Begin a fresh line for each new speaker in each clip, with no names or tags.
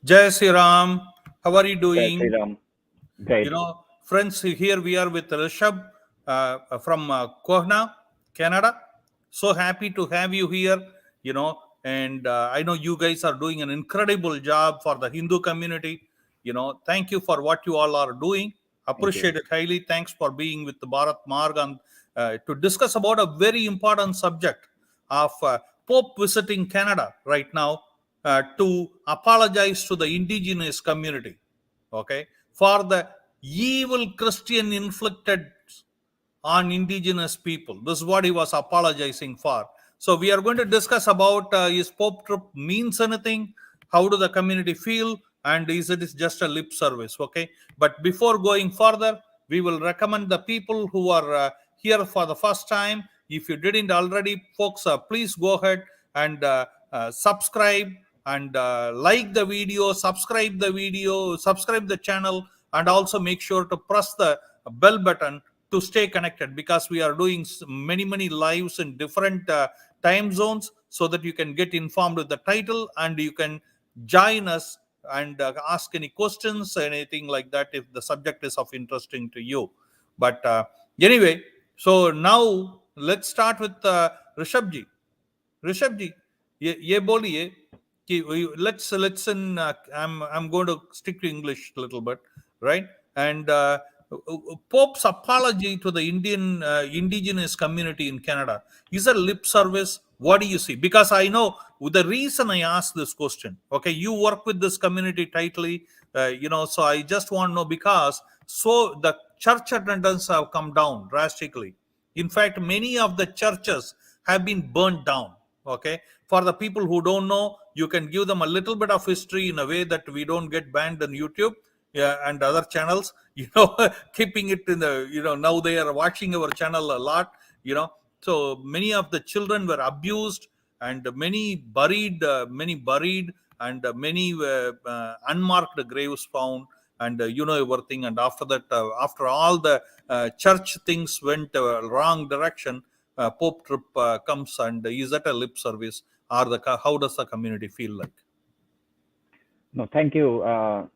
Jai Sri Ram, how are you
Jai Sri
doing?
Ram. Great.
Friends, here we are with Rishabh from Kohna, Canada. So happy to have you here, and I know you guys are doing an incredible job for the Hindu community. Thank you for what you all are doing.
Thank you.
Appreciate it highly. Thanks for being with the Bharat Marg and to discuss about a very important subject of Pope visiting Canada right now to apologize to the indigenous community, okay, for the evil Christian inflicted on indigenous people. This is what he was apologizing for. So we are going to discuss about is Pope trip means anything, how do the community feel, and is it is just a lip service, okay? But before going further, we will recommend the people who are here for the first time. If you didn't already, folks, please go ahead and subscribe and like the video, subscribe the channel, and also make sure to press the bell button to stay connected, because we are doing many lives in different time zones, so that you can get informed with the title and you can join us and ask any questions, anything like that, if the subject is of interesting to you. But anyway, so now let's start with Rishabh ji. Rishabh जी, ये बोलिए कि let's in I'm going to stick to English a little bit, right? And Pope's apology to the indigenous community in Canada, is a lip service? What do you see? Because I know the reason I asked this question. Okay, you work with this community tightly, so I just want to know, because so the church attendance have come down drastically. In fact, many of the churches have been burnt down. Okay, for the people who don't know, you can give them a little bit of history in a way that we don't get banned on YouTube, yeah, and other channels. Keeping it in the, now they are watching our channel a lot. So many of the children were abused, and many buried, and many unmarked graves found, and everything. And after that, after all the church things went wrong direction, Pope trip comes, and is that a lip service, or how does the community feel like?
No, thank you,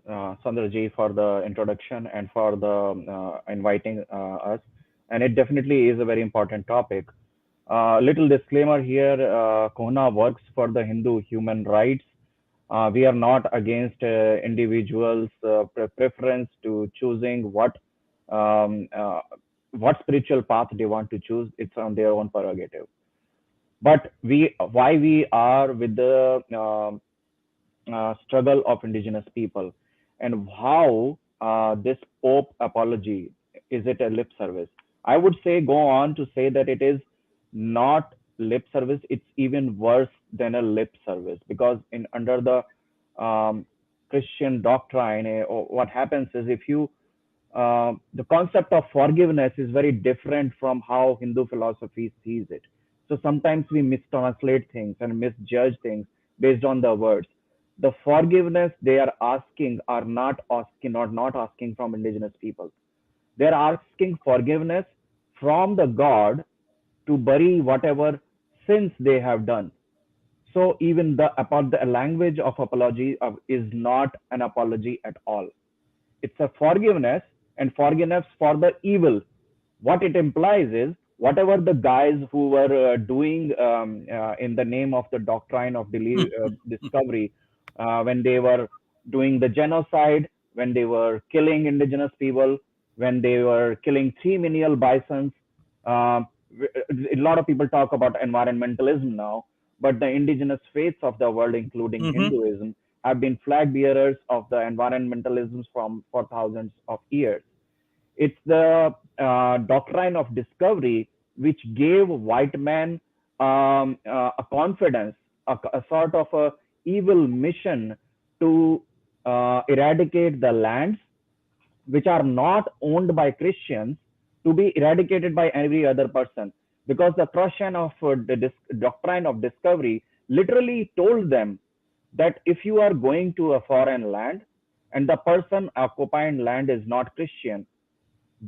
Sandraji, for the introduction and for the inviting us. And it definitely is a very important topic. Little disclaimer here: Kohna works for the Hindu human rights. We are not against individuals' preference to choosing what spiritual path they want to choose. It's on their own prerogative. But why we are with the struggle of indigenous people, and how this Pope apology, is it a lip service? I would say, go on to say that it is not lip service. It's even worse than a lip service, because in under the Christian doctrine, what happens is, if you the concept of forgiveness is very different from how Hindu philosophy sees it. So sometimes we mistranslate things and misjudge things based on the words. The forgiveness they are asking are not asking from indigenous people. They are asking forgiveness from the God to bury whatever sins they have done. So even the language of apology is not an apology at all. It's a forgiveness, and forgiveness for the evil. What it implies is, whatever the guys who were doing in the name of the doctrine of discovery, when they were doing the genocide, when they were killing indigenous people, when they were killing 3 million bisons. Uh, a lot of people talk about environmentalism now, but the indigenous faiths of the world, including
Mm-hmm.
Hinduism, have been flag bearers of the environmentalism for thousands of years. It's the doctrine of discovery which gave white men a confidence, a sort of a evil mission to eradicate the lands which are not owned by Christians, to be eradicated by every other person. Because the Prussian of the doctrine of discovery literally told them that if you are going to a foreign land and the person occupying land is not Christian,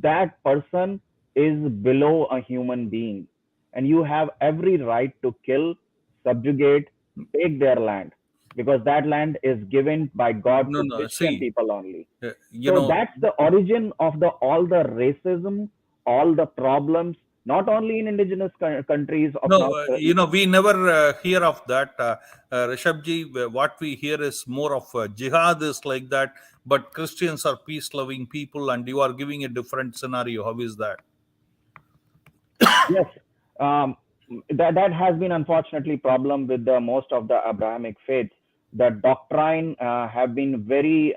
that person is below a human being, and you have every right to kill, subjugate, take their land. because that land is given by God
No,
to
no.
Christian
See,
people only.
you
So
know,
that's the origin of the all the racism, all the problems, not only in indigenous countries of
no,
North.
we never hear of that. Rishabji, what we hear is more of jihad is like that, but Christians are peace loving people, and you are giving a different scenario. How is that?
Yes, um, that has been unfortunately problem with the most of the Abrahamic faiths. The doctrine have been very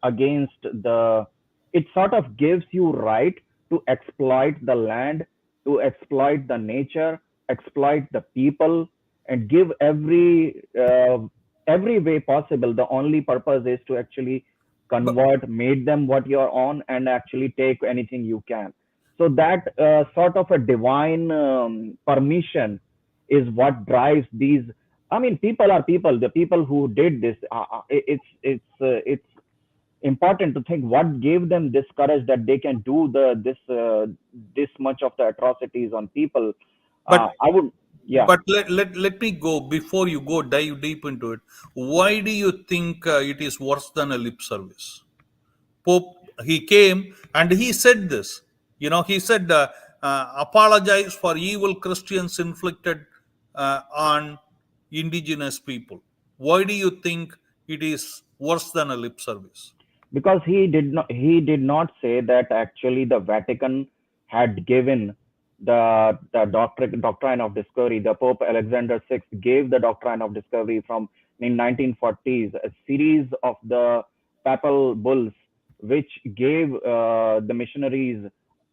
against the. It sort of gives you right to exploit the land, to exploit the nature, exploit the people, and give every way possible. The only purpose is to actually
But,
convert, make them what you're on, and actually take anything you can. So that sort of a divine permission is what drives these. I mean, people are people. The people who did this, it's important to think what gave them this courage that they can do this much of the atrocities on people.
but
I would, yeah,
let me go before you go dive deep into it. Why do you think it is worse than a lip service? Pope, he came and he said this. He said, apologize for evil Christians inflicted on indigenous people. Why do you think it is worse than a lip service?
because he did not say that actually the Vatican had given the doctrine of discovery. The Pope Alexander VI gave the doctrine of discovery from in 1940s, a series of the papal bulls which gave the missionaries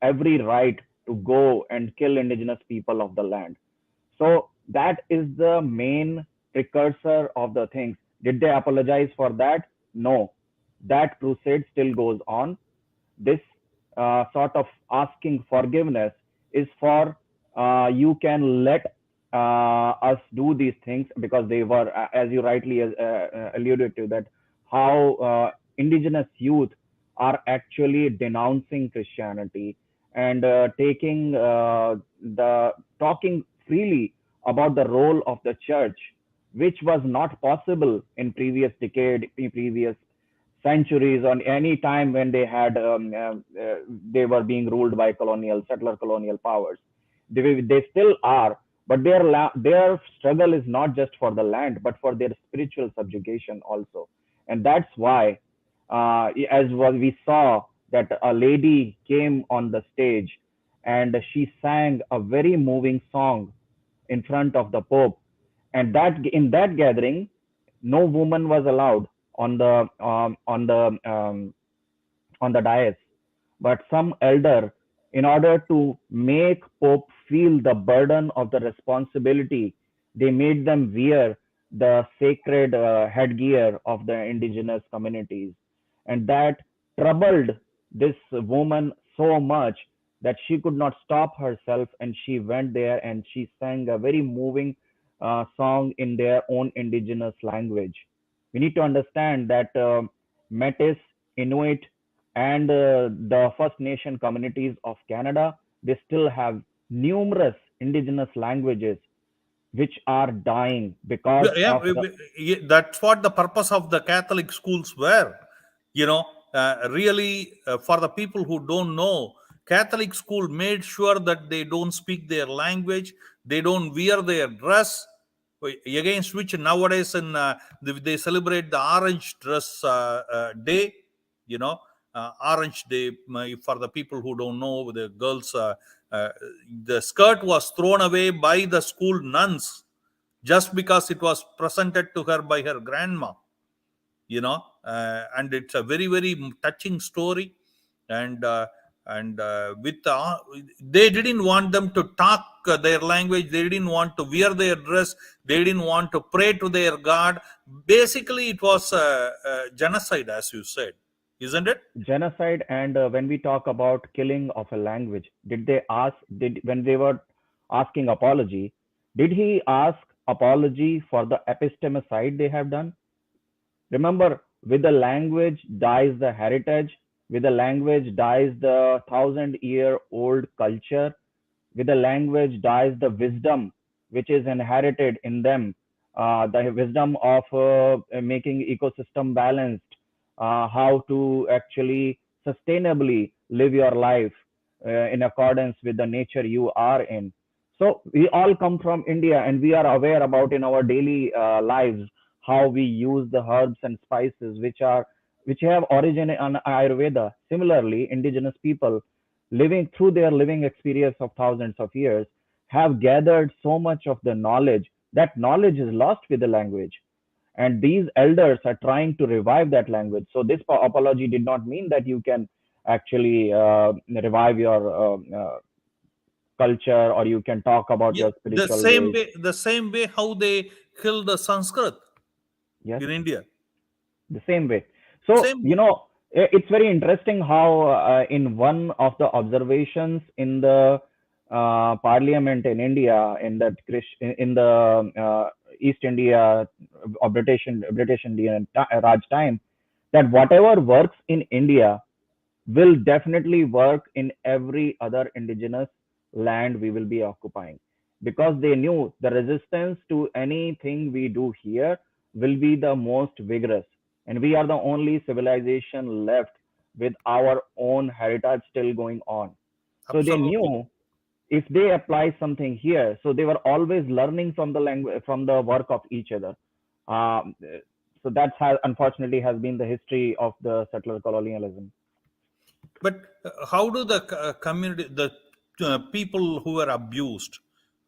every right to go and kill indigenous people of the land. So that is the main precursor of the things. Did they apologize for that? No. That crusade still goes on. This sort of asking forgiveness is for you can let us do these things because they were, as you rightly alluded to, that how indigenous youth are actually denouncing Christianity and taking the talking freely about the role of the church, which was not possible in previous decade, in previous centuries, on any time when they were being ruled by settler colonial powers. They still are, but their struggle is not just for the land, but for their spiritual subjugation also. And that's why, as what we saw, that a lady came on the stage and she sang a very moving song in front of the Pope, and that in that gathering, no woman was allowed on the on the dais, but some elder, in order to make Pope feel the burden of the responsibility, they made them wear the sacred headgear of the indigenous communities. And that troubled this woman so much that she could not stop herself, and she went there and she sang a very moving song in their own indigenous language. We need to understand that Metis, Inuit, and the First Nation communities of Canada, they still have numerous indigenous languages which are dying because
Yeah,
of the.
that's what the purpose of the Catholic schools were. You know, really, for the people who don't know, Catholic school made sure that they don't speak their language, they don't wear their dress, against which nowadays they celebrate the Orange Dress Day. Orange Day, for the people who don't know, the girls, uh, the skirt was thrown away by the school nuns just because it was presented to her by her grandma. And it's a very very touching story. And uh, and uh, with they didn't want them to talk their language, they didn't want to wear their dress, they didn't want to pray to their god. Basically it was genocide, as you said, isn't it?
Genocide. And when we talk about killing of a language, did they ask, did when they were asking apology, did he ask apology for the epistemicide they have done? Remember, with the language dies the heritage, with the language dies the 1,000-year-old culture, with the language dies the wisdom which is inherited in them the wisdom of making ecosystem balanced, how to actually sustainably live your life in accordance with the nature you are in. So we all come from India, and we are aware about in our daily lives how we use the herbs and spices which have origin in Ayurveda. Similarly, indigenous people living through their living experience of thousands of years have gathered so much of the knowledge. That knowledge is lost with the language, and these elders are trying to revive that language. So this apology did not mean that you can actually revive your culture, or you can talk about
Yeah,
your spiritual ways.
the same way how they killed the Sanskrit
Yes,
in India.
the same way. So,
Same way.
it's very interesting how, in one of the observations in the parliament in India, in that in the East India British Indian Raj time, that whatever works in India will definitely work in every other indigenous land we will be occupying, because they knew the resistance to anything we do here will be the most vigorous, and we are the only civilization left with our own heritage still going on. So they
Absolutely.
knew if they apply something here, so they were always learning from the language, from the work of each other. Um, so that's how unfortunately has been the history of the settler colonialism.
But how do the community, the people who were abused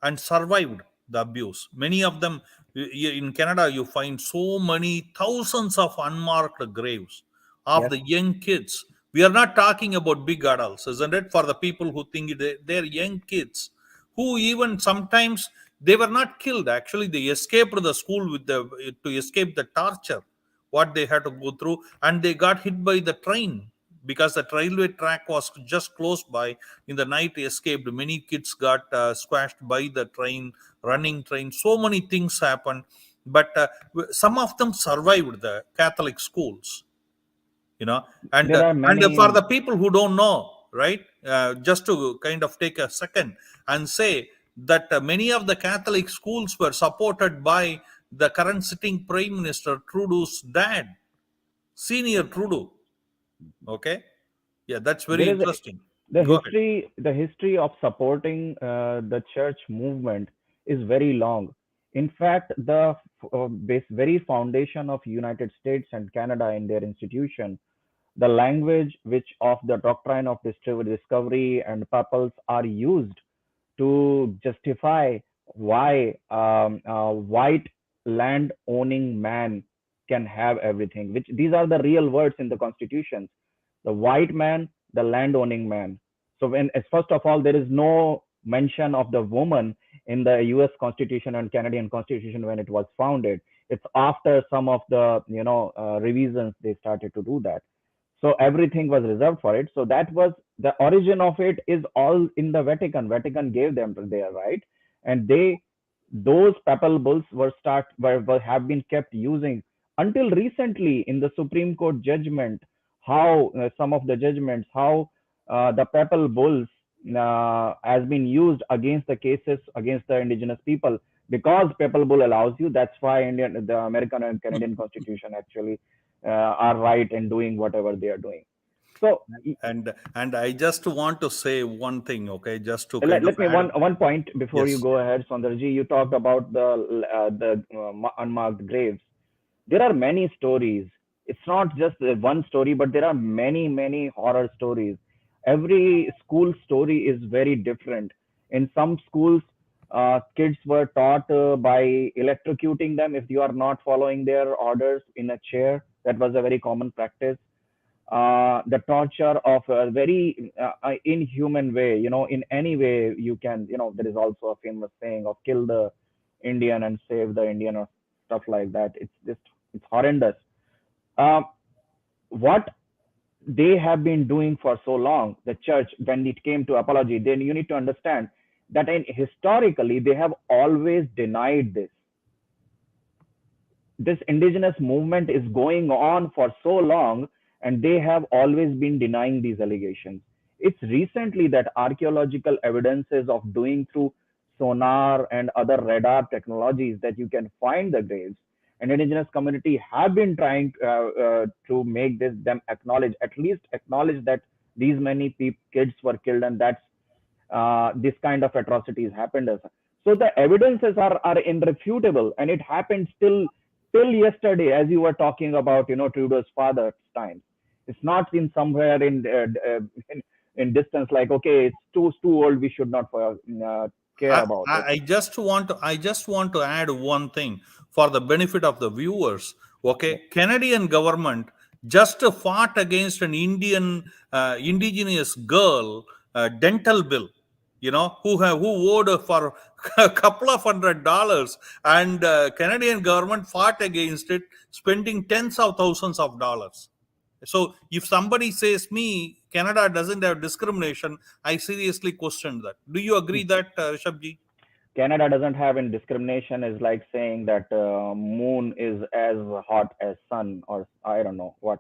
and survived the abuse, many of them in Canada, you find so many thousands of unmarked graves of
Yes.
the young kids. We are not talking about big adults, isn't it? For the people who think they're young kids, who even sometimes they were not killed. Actually, they escaped the school with the to escape the torture what they had to go through, and they got hit by the train because the railway track was just close by. In the night escaped, many kids got squashed by the train, running train, so many things happened. But some of them survived the Catholic schools, you know.
There are
And for
many.
the people who don't know, right, just to kind of take a second and say that many of the Catholic schools were supported by the current sitting prime minister Trudeau's dad, senior Trudeau. Okay. Yeah, that's very
There is
interesting.
the
Go ahead.
history of supporting the church movement is very long. In fact, the very foundation of United States and Canada in their institution, the language which of the doctrine of discovery and papals are used to justify why white land owning man can have everything, which these are the real words in the constitutions: the white man, the land owning man. So when, as first of all, there is no mention of the woman in the US constitution and Canadian constitution when it was founded. It's after some of the revisions they started to do that. So everything was reserved for it. So that was the origin of it, is all in the Vatican gave them there, right? And those papal bulls have been kept using until recently in the Supreme Court judgment. How some of the judgments, how the papal bulls has been used against the cases against the indigenous people, because papal bull allows you. That's why the American and Canadian constitution actually are right in doing whatever they are doing. So
And I just want to say one thing, okay, just to kind of
let me
add.
one point before you
Yes.
go ahead, Sundarji. You talked about the unmarked graves. There are many stories. It's not just one story, but there are many horror stories. Every school story is very different. In some schools, kids were taught by electrocuting them if you are not following their orders in a chair. That was a very common practice. The torture of a very inhuman way, in any way you can, there is also a famous saying of kill the Indian and save the Indian, or stuff like that. It's horrendous. uh, what they have been doing for so long, the church, when it came to apology, then you need to understand that historically they have always denied this indigenous movement is going on for so long, and they have always been denying these allegations. It's recently that archaeological evidences of doing through sonar and other radar technologies that you can find the graves. And indigenous community have been trying to make them acknowledge, at least acknowledge that these many kids were killed, and that's this kind of atrocities happened. So the evidences are irrefutable, and it happened still till yesterday, as you were talking about, Trudeau's father's time. It's not in somewhere in distance, like, okay, it's too old, we should not care about it.
I just want to add one thing for the benefit of the viewers.
Yeah.
Okay, Canadian government just fought against an indigenous girl dental bill. Who owed for a couple of $100, and Canadian government fought against it, spending tens of thousands of dollars. So if somebody says me Canada doesn't have discrimination, I seriously question that. Do you agree that, Rishabh?
Canada doesn't have any discrimination is like saying that moon is as hot as sun, or I don't know what.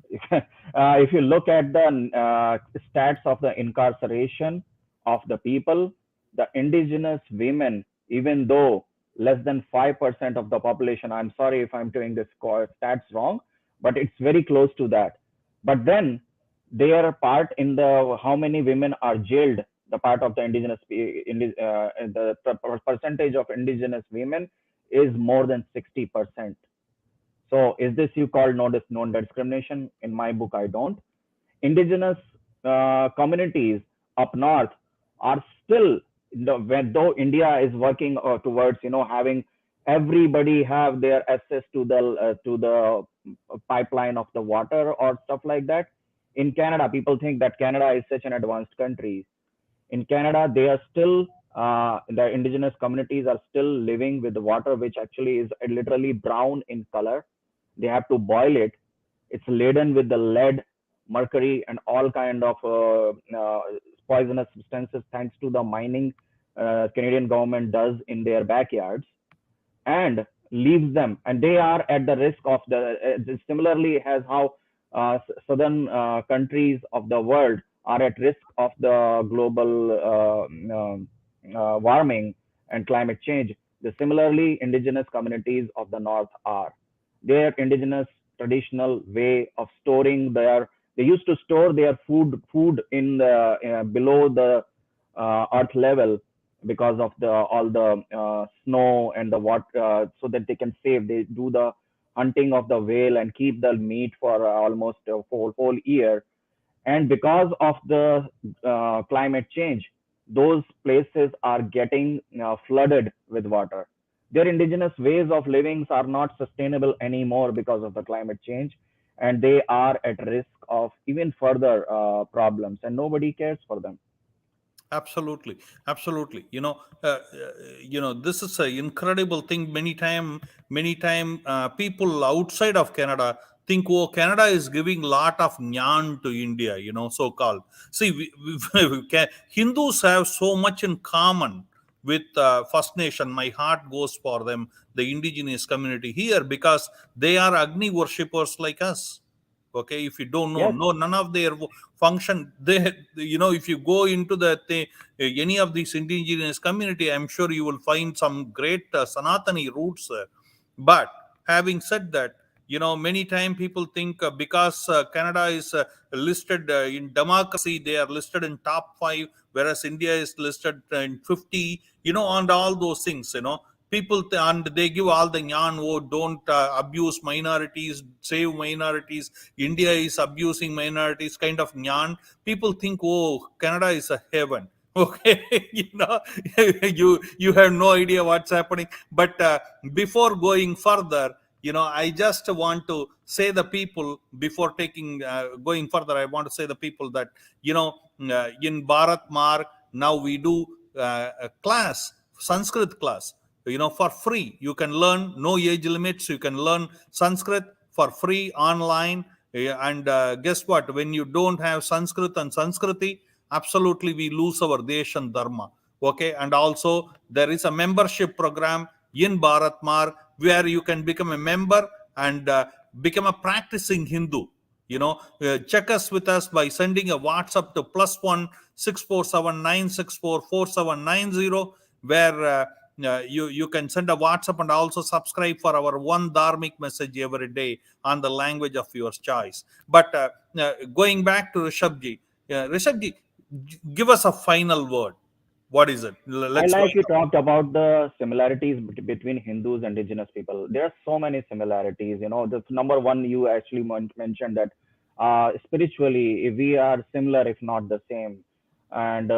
If you look at the stats of the incarceration of the people, the indigenous women, even though less than 5% of the population, I'm sorry if I'm doing this stats wrong, but it's very close to that. But then their part in the how many women are jailed, the part of the the percentage of indigenous women is more than 60%. So is this you call non-discrimination? In my book, I don't. Indigenous communities up north are still, though India is working towards having everybody have their access to the pipeline of the water or stuff like that. In Canada, people think that Canada is such an advanced country. In Canada, they are still the indigenous communities are still living with the water, which actually is literally brown in color. They have to boil it. It's laden with the lead, mercury, and all kind of poisonous substances, thanks to the mining Canadian government does in their backyards, and leaves them, and they are at the risk of similarly as how southern countries of the world are at risk of the global warming and climate change. Similarly, indigenous communities of the north are, their indigenous traditional way of storing their, they used to store their food in the below the earth level, because of the all the snow and the water, so that they can save. They do the hunting of the whale and keep the meat for almost a whole year. And because of the climate change, those places are getting flooded with water. Their indigenous ways of living are not sustainable anymore because of the climate change, and they are at risk of even further problems, and nobody cares for them.
Absolutely, absolutely. This is an incredible thing. Many time, people outside of Canada think, oh, Canada is giving lot of nyan to India. So called. See, Hindus have so much in common with First Nation. My heart goes for them, the indigenous community here, because they are Agni worshippers like us. Okay, if you don't know,
Yes.
no, none of their function, if you go into any of these indigenous community, I'm sure you will find some great Sanatani roots there. But having said that, many time people think, because Canada is listed in democracy, they are listed in top 5, whereas India is listed in 50, and all those things, and they give all the nyan, oh, don't abuse minorities, save minorities, India is abusing minorities, kind of nyan. People think, oh, Canada is a heaven. Okay, you have no idea what's happening. But before going further, I just want to say the people, before taking going further, I want to say the people that, in Bharat Marg, now we do a class, Sanskrit class, for free. You can learn, no age limits. You can learn Sanskrit for free online. And guess what? When you don't have Sanskrit and Sanskriti, absolutely we lose our Desh and Dharma. Okay. And also there is a membership program in Bharat Marg where you can become a member and become a practicing Hindu. Check us with us by sending a WhatsApp to +1 647 964 4790. where you can send a WhatsApp and also subscribe for our one dharmic message every day on the language of your choice. But going back to Rishabji, give us a final word. What is it?
I
Let's go.
like you talked about the similarities between Hindus and indigenous people. There are so many similarities. You know, the number one you actually mentioned that spiritually we are similar, if not the same. And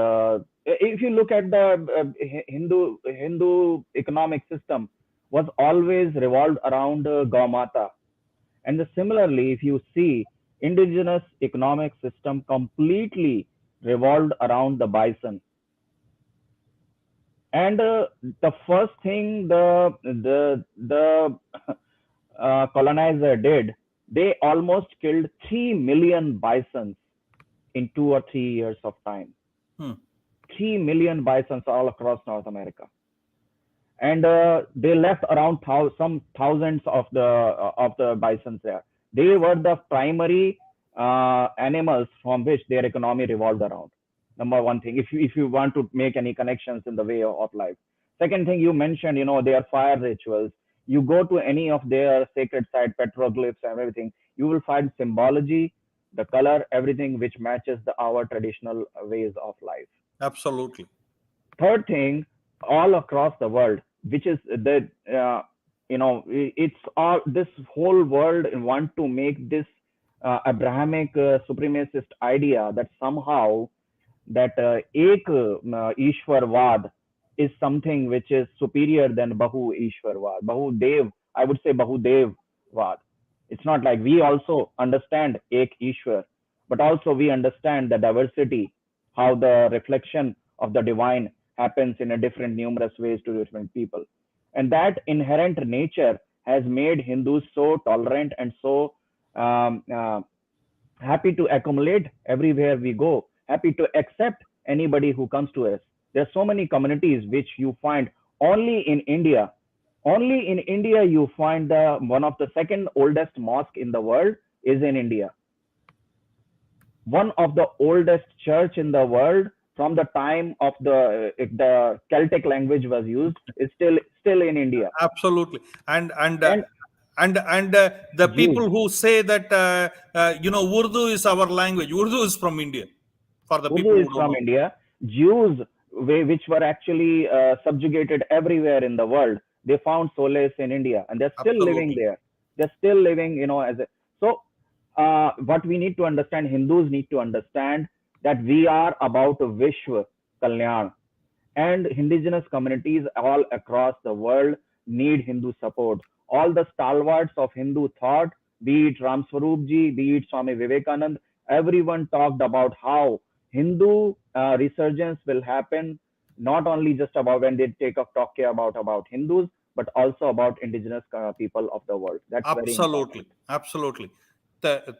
if you look at the Hindu economic system, was always revolved around Gaumata. And similarly, if you see indigenous economic system completely revolved around the bison. And the first thing the colonizer did, they almost killed 3 million bisons in 2 or 3 years of time.
Hmm.
3 million bisons all across North America, and they left around some thousands of the bisons there. They were the primary animals from which their economy revolved around. Number one thing, if you want to make any connections in the way of life. Second thing you mentioned, you know, their fire rituals. You go to any of their sacred site, petroglyphs and everything, you will find symbology, the color, everything which matches our traditional ways of life.
Absolutely.
Third thing, all across the world, which is the it's all this whole world want to make this Abrahamic supremacist idea that somehow that ek Ishwarvad is something which is superior than Bahu Ishwarvad. Bahudev, I would say Bahudevvad. It's not like we also understand Ek Ishwar, but also we understand the diversity, how the reflection of the divine happens in a different, numerous ways to different people. And that inherent nature has made Hindus so tolerant and so um, uh, happy to accumulate everywhere we go, happy to accept anybody who comes to us. There are so many communities which you find only in India. Only in India you find the one of the second oldest mosque in the world is in India. One of the oldest church in the world from the time of the Celtic language was used is still in India.
Absolutely.
And
And the
Jews,
people who say that Urdu is our language. Urdu is from India. For the
Urdu
people
is
who don't
from
know.
India. Jews, which were actually subjugated everywhere in the world, they found solace in India, and they're still living
Absolutely.
there. They're still living, you know, as a so. What we need to understand, Hindus need to understand that we are about Vishwa Kalyan, and indigenous communities all across the world need Hindu support. All the stalwarts of Hindu thought, be it Ram Swarupji, be it Swami Vivekanand, everyone talked about how Hindu resurgence will happen not only just about when they take a talk about Hindus, but also about indigenous people of the world. That's very
Absolutely.
important.
Absolutely.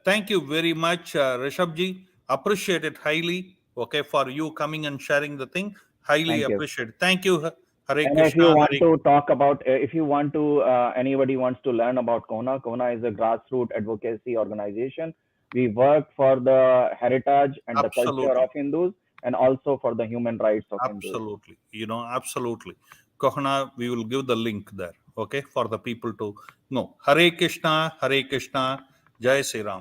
Thank you very much, Rishabji. Appreciate it highly. Okay, for you coming and sharing the thing. Highly
Thank you.
appreciate it. Thank you. Hare
And if you
Krishna.
want
Hare.
to talk about, if you want to, anybody wants to learn about Kona is a grassroots advocacy organization. We work for the heritage and the culture of
Absolutely.
Hindus and also for the human rights of Hindus.
Absolutely. Absolutely. Kohana, we will give the link there, okay, for the people to know. Hare Krishna, Jai Sri Ram.